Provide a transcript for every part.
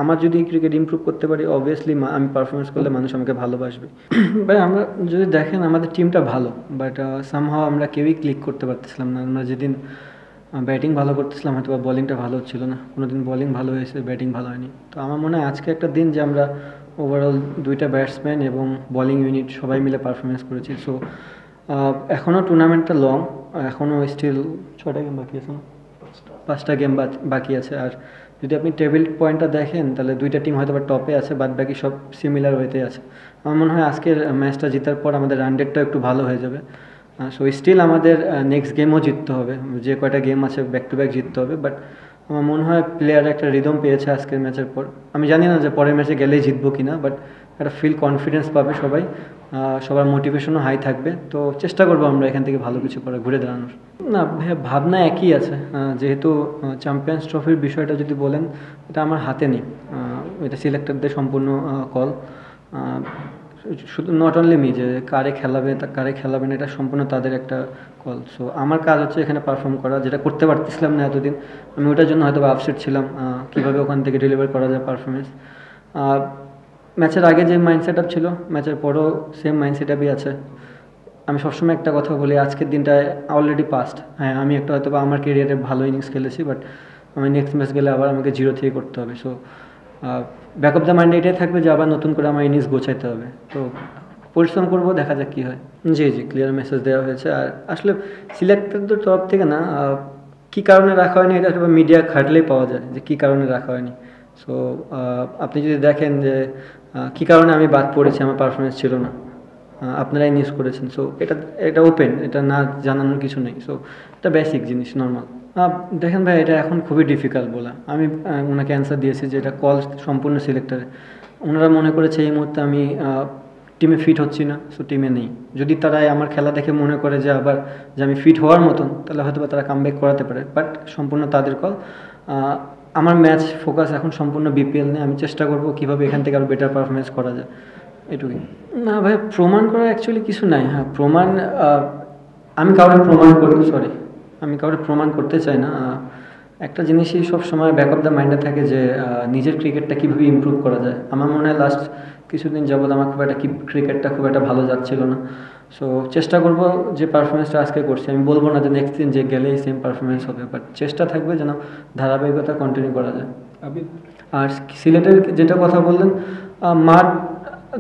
আমার যদি cricket improve করতে পারি অবভিয়াসলি আমি পারফরমেন্স করলে মানুষ আমাকে ভালোবাসবে। ভাই আমরা যদি দেখেন আমাদের টিমটা ভালো, বাট সামহাও আমরা কেউই ক্লিক করতে পারতেছিলাম না। আমরা যেদিন ব্যাটিং ভালো করতেছিলাম হয়তো বা বলিংটা ভালো হচ্ছিল না, কোনো দিন বলিং ভালো হয়েছে ব্যাটিং ভালো হয়নি। তো আমার মনে হয় আজকে একটা দিন যে আমরা ওভারঅল দুইটা ব্যাটসম্যান এবং বলিং ইউনিট সবাই মিলে পারফরমেন্স করেছি। সো এখনও টুর্নামেন্টটা লং, এখনও স্টিল 6টা গেম বাকি আছে না, 5টা গেম বাকি আছে। আর যদি আপনি টেবিল পয়েন্টটা দেখেন তাহলে দুইটা টিম হয়তো বা টপে আছে, বাদ বাকি সব সিমিলার ওয়েতে আছে। আমার মনে হয় আজকের ম্যাচটা জেতার পর আমাদের রান রেটটাও একটু ভালো হয়ে যাবে। সো স্টিল আমাদের নেক্সট গেমও জিততে হবে, যে কয়টা গেম আছে ব্যাক টু ব্যাক জিততে হবে। বাট আমার মনে হয় প্লেয়ার একটা রিদম পেয়েছে আজকের ম্যাচের পর। আমি জানি না যে পরের ম্যাচে গেলেই জিতবো কিনা, বাট একটা কনফিডেন্স পাবে সবাই, সবার মোটিভেশনও হাই থাকবে। তো চেষ্টা করবো আমরা এখান থেকে ভালো কিছু করে ঘুরে দাঁড়ানোর। না ভাইয়া, ভাবনা একই আছে। যেহেতু চ্যাম্পিয়ন্স ট্রফির বিষয়টা যদি বলেন, এটা আমার হাতে নেই, এটা সিলেক্টরদের সম্পূর্ণ কল। শুধু নট অনলি মি, যে কারে খেলাবে কারে খেলাবে না এটা সম্পূর্ণ তাদের একটা কল। সো আমার কাজ হচ্ছে এখানে পারফর্ম করা, যেটা করতে পারতেছিলাম না এতদিন। আমি ওটার জন্য হয়তো আপসেট ছিলাম, কীভাবে ওখান থেকে ডেলিভার করা যায় পারফরমেন্স। ম্যাচের আগে যে মাইন্ড সেট আপ ছিল, ম্যাচের পরও সেম মাইন্ড সেট আপই আছে। আমি সবসময় একটা কথা বলি, আজকের দিনটায় অলরেডি পাস্ট। হ্যাঁ, আমি একটা হয়তো বা আমার কেরিয়ারে ভালো ইনিংস খেলেছি, বাট আমি নেক্সট ম্যাচ গেলে আবার আমাকে 0 থেকে করতে হবে। So back of the mind এটাই থাকবে যে আবার নতুন করে আমার ইনিংস গোছাইতে হবে। তো পরিশ্রম করবো, দেখা যাক কী হয়। জি জি, ক্লিয়ার মেসেজ দেওয়া হয়েছে। আর আসলে সিলেক্টরদের তরফ থেকে না, কী কারণে রাখা হয়নি এটা মিডিয়া খাটলেই পাওয়া যায় যে কী কারণে রাখা হয়নি। সো আপনি যদি দেখেন যে কী কারণে আমি বাদ পড়েছি, আমার পারফরমেন্স ছিল না, আপনারাই নিউজ করেছেন। সো এটা ওপেন, এটা না জানানোর কিছু নেই। সো এটা বেসিক জিনিস, নর্মাল। দেখেন ভাই, এটা এখন খুবই ডিফিকাল্ট বলা। আমি ওনাকে অ্যান্সার দিয়েছি যে এটা কল সম্পূর্ণ সিলেক্টরে। ওনারা মনে করেছে এই মুহূর্তে আমি টিমে ফিট হচ্ছি না, সো টিমে নেই। যদি তারা আমার খেলা দেখে মনে করে যে আবার যে আমি ফিট হওয়ার মতন, তাহলে হয়তো বা তারা কামব্যাক করাতে পারে, বাট সম্পূর্ণ তাদের কল। আমার ম্যাচ ফোকাস এখন সম্পূর্ণ বিপিএল নিয়ে। আমি চেষ্টা করবো কীভাবে এখান থেকে আরও বেটার পারফরমেন্স করা যায়, এটুকুই। না ভাই, প্রমাণ করা অ্যাকচুয়ালি কিছু নাই। হ্যাঁ, প্রমাণ আমি কাউকে প্রমাণ করতে চাই না। একটা জিনিসই সব সময় ব্যাক অফ দ্য মাইন্ডে থাকে যে নিজের ক্রিকেটটা কীভাবে ইমপ্রুভ করা যায়। আমার মনে হয় লাস্ট কিছুদিন যাবৎ আমার ক্রিকেটটা খুব একটা ভালো যাচ্ছিল না। সো চেষ্টা করব যে পারফরমেন্সটা আজকে করছি, আমি বলবো না যে নেক্সট দিন যে গেলেই সেম পারফরমেন্স হবে, বাট চেষ্টা থাকবে যেন ধারাবাহিকতা কন্টিনিউ করা যায়। আর সিলেটের যেটা কথা বললেন, মাঠ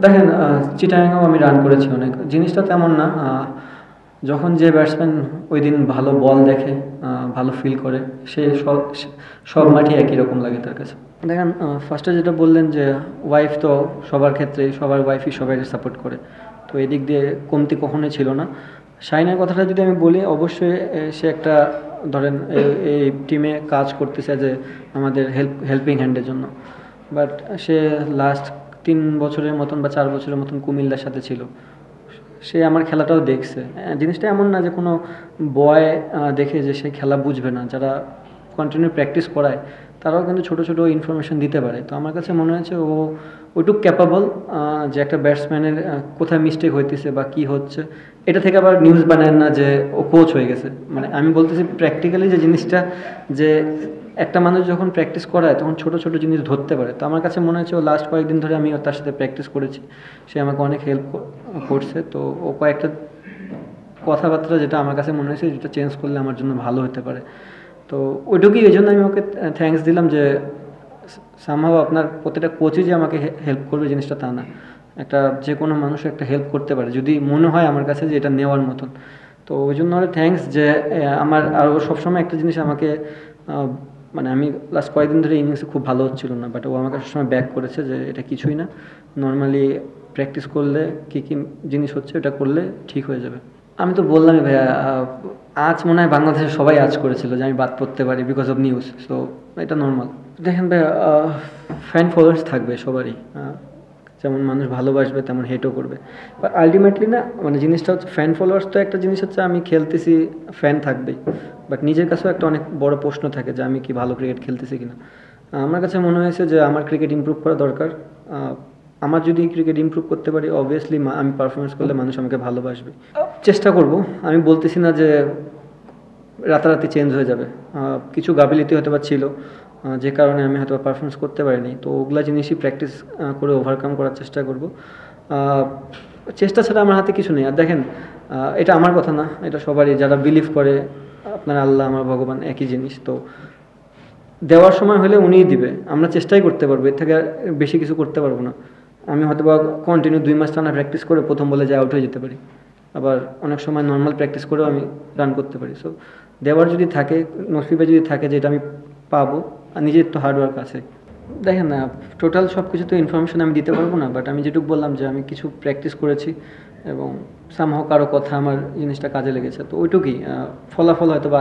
দেখেন, চিটাগাংয়েও আমি রান করেছি অনেক। জিনিসটা তেমন না, যখন যে ব্যাটসম্যান ওই দিন ভালো বল দেখে, ভালো ফিল করে, সে সব মাঠে একই রকম লাগে তার কাছে। দেখেন, ফার্স্টে যেটা বললেন যে ওয়াইফ, তো সবার ক্ষেত্রে সবার ওয়াইফই সবাইকে সাপোর্ট করে, তো এদিক দিয়ে কমতি কখনোই ছিল না। শাইনের কথাটা যদি আমি বলি, অবশ্যই সে একটা ধরেন এই টিমে কাজ করতেছে যে আমাদের হেল্পিং হ্যান্ডের জন্য, বাট সে লাস্ট 3 বছরের মতন বা 4 বছরের মতন কুমিল্লার সাথে ছিল। সে আমার খেলাটাও দেখছে। জিনিসটা এমন না যে কোনো বয় দেখে যে সে খেলা বুঝবে না। যারা কন্টিনিউ প্র্যাকটিস করায় তারাও কিন্তু ছোটো ছোটো ইনফরমেশন দিতে পারে। তো আমার কাছে মনে হয়েছে ও ওইটুক ক্যাপাবল যে একটা ব্যাটসম্যানের কোথায় মিস্টেক হইতেছে বা কী হচ্ছে, এটা থেকে আবার নিউজ বানায় না যে ও কোচ হয়ে গেছে। মানে আমি বলতেছি প্র্যাকটিক্যালি যে জিনিসটা, যে একটা মানুষ যখন প্র্যাকটিস করায় তখন ছোটো ছোটো জিনিস ধরতে পারে। তো আমার কাছে মনে হচ্ছে ও লাস্ট কয়েকদিন ধরে আমি তার সাথে প্র্যাকটিস করেছি, সে আমাকে অনেক হেল্প করছে। তো ও কয়েকটা কথাবার্তা যেটা আমার কাছে মনে হয়েছে যেটা চেঞ্জ করলে আমার জন্য ভালো হতে পারে। তো ওইটুকুই, এই জন্য আমি ওকে থ্যাঙ্কস দিলাম যে সামহাও আপনার প্রত্যেকটা কোচই যে আমাকে হেল্প করবে জিনিসটা তা না। একটা যে কোনো মানুষ একটা হেল্প করতে পারে যদি মনে হয় আমার কাছে যে এটা নেওয়ার মতন। তো ওই জন্য ওরা থ্যাঙ্কস যে আমার। আর ও সবসময় একটা জিনিস আমাকে, মানে আমি লাস্ট কয়েকদিন ধরে ইনিংসে খুব ভালো হচ্ছিল না, বাট ও আমাকে সবসময় ব্যাক করেছে যে এটা কিছুই না, নর্মালি প্র্যাকটিস করলে কী কী জিনিস হচ্ছে এটা করলে ঠিক হয়ে যাবে। আমি তো বললামই ভাইয়া, আজ মনে হয় বাংলাদেশের সবাই আজ করেছিল যে আমি বাদ পড়তে পারি বিকজ অফ নিউজ। সো এটা নর্মাল। দেখেন ভাইয়া, ফ্যান ফলোয়ার্স থাকবে সবারই, যেমন মানুষ ভালোবাসবে তেমন হেটও করবে, বাট আলটিমেটলি না, মানে জিনিসটা হচ্ছে ফ্যান ফলোয়ার্স তো একটা জিনিস হচ্ছে, আমি খেলতেছি ফ্যান থাকবেই, বাট নিজের কাছেও একটা অনেক বড় প্রশ্ন থাকে যে আমি কি ভালো ক্রিকেট খেলতেছি কিনা। আমার কাছে মনে হয়েছে যে আমার ক্রিকেট ইমপ্রুভ করা দরকার। আমার যদি ক্রিকেট ইমপ্রুভ করতে পারি অবভিয়াসলি আমি পারফরমেন্স করলে মানুষ আমাকে ভালোবাসবে। চেষ্টা করব, আমি বলতেছি না যে রাতারাতি চেঞ্জ হয়ে যাবে, কিছু গাফিলতি হয়তো বা ছিল, যে কারণে আমি হয়তো পারফরমেন্স করতে পারিনি। তো ওগুলা জিনিসই প্র্যাকটিস করে ওভারকাম করার চেষ্টা করব। চেষ্টা ছাড়া আমার হাতে কিছু নেই। আর দেখেন, এটা আমার কথা না, এটা সবারই, যারা বিলিভ করে আপনার আল্লাহ আমার ভগবান একই জিনিস। তো দেওয়ার সময় হলে উনিই দিবে, আমরা চেষ্টাই করতে পারবো, এর থেকে বেশি কিছু করতে পারবো না। আমি হয়তো বা কন্টিনিউ 2 মাস টানা প্র্যাকটিস করে প্রথম বলে যে আউট হয়ে যেতে পারি, আবার অনেক সময় নর্মাল প্র্যাকটিস করেও আমি রান করতে পারি। সো দেওয়ার যদি থাকে, নসিবে যদি থাকে যে এটা আমি পাবো, আর নিজের তো হার্ডওয়ার্ক আছে। দেখেন না, টোটাল সব কিছু তো ইনফরমেশন আমি দিতে পারবো না, বাট আমি যেটুকু বললাম যে আমি কিছু প্র্যাকটিস করেছি এবং সামহাও কারো কথা আমার জিনিসটা কাজে লেগেছে, তো ওইটুকুই। ফলাফল হয়তো বা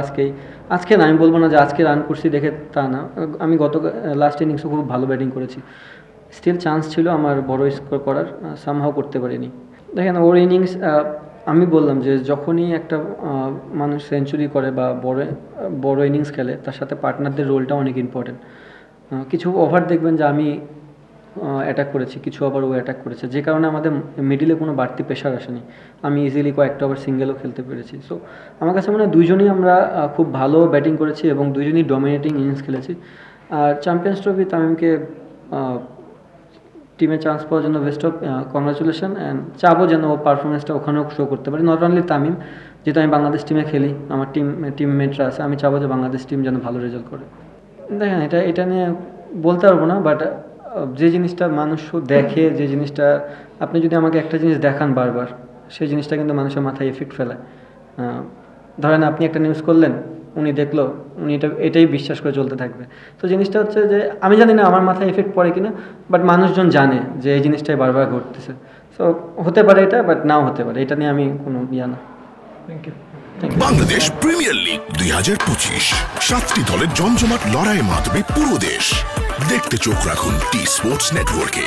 আজকে না, আমি বলবো না যে আজকে রান করছি দেখে, তা না। আমি লাস্ট ইনিংসও খুব ভালো ব্যাটিং করেছি, স্টিল চান্স ছিল আমার বড় স্কোর করার, সামহাও করতে পারিনি। দেখেন ওর ইনিংস, আমি বললাম যে যখনই একটা মানুষ সেঞ্চুরি করে বা বড় ইনিংস খেলে, তার সাথে পার্টনারদের রোলটা অনেক ইম্পর্টেন্ট। কিছু ওভার দেখবেন যে আমি অ্যাটাক করেছি, কিছু ওভার ও অ্যাটাক করেছে, যে কারণে আমাদের মিডিলে কোনো বাড়তি প্রেশার আসেনি, আমি ইজিলি কয়েকটা ওভার সিঙ্গেলও খেলতে পেরেছি। সো আমার কাছে মনে হয় দুইজনই আমরা খুব ভালো ব্যাটিং করেছি এবং দুইজনই ডমিনেটিং ইনিংস খেলেছি। আর চ্যাম্পিয়ন্স ট্রফি তামিমকে টিমে চান্স পাওয়ার জন্য বেস্ট অফ কংগ্রাচুলেশন, অ্যান্ড চাবো যেন ও পারফরমেন্সটা ওখানেও শো করতে পারি। নট অনলি তামিম, যেহেতু আমি বাংলাদেশ টিমে খেলি, আমার টিমমেটরা আছে, আমি চাবো যে বাংলাদেশ টিম যেন ভালো রেজাল্ট করে। দেখেন, এটা নিয়ে বলতে পারবো না, বাট যে জিনিসটা মানুষ দেখে, যে জিনিসটা আপনি যদি আমাকে একটা জিনিস দেখান বারবার, সেই জিনিসটা কিন্তু মানুষের মাথায় এফেক্ট ফেলায়। ধরেন আপনি একটা নিউজ করলেন, উনি দেখলো, উনি এটাই বিশ্বাস করে চলতে থাকবে। তো জিনিসটা হচ্ছে যে আমি জানি না আমার মাথায় এফেক্ট পড়ে কিনা, বাট মানুষজন জানে যে এই জিনিসটাই বারবার ঘটতেছে। সো হতে পারে এটা, বাট নাও হতে পারে, এটা নিয়ে আমি কোনো না। Thank you. Bangladesh premier league 2025, 7টি দলের জমজমাট লড়াইয়ে মাতবে পুরো দেশ। দেখতে চোখ রাখুন টি স্পোর্টস নেটওয়ার্কে।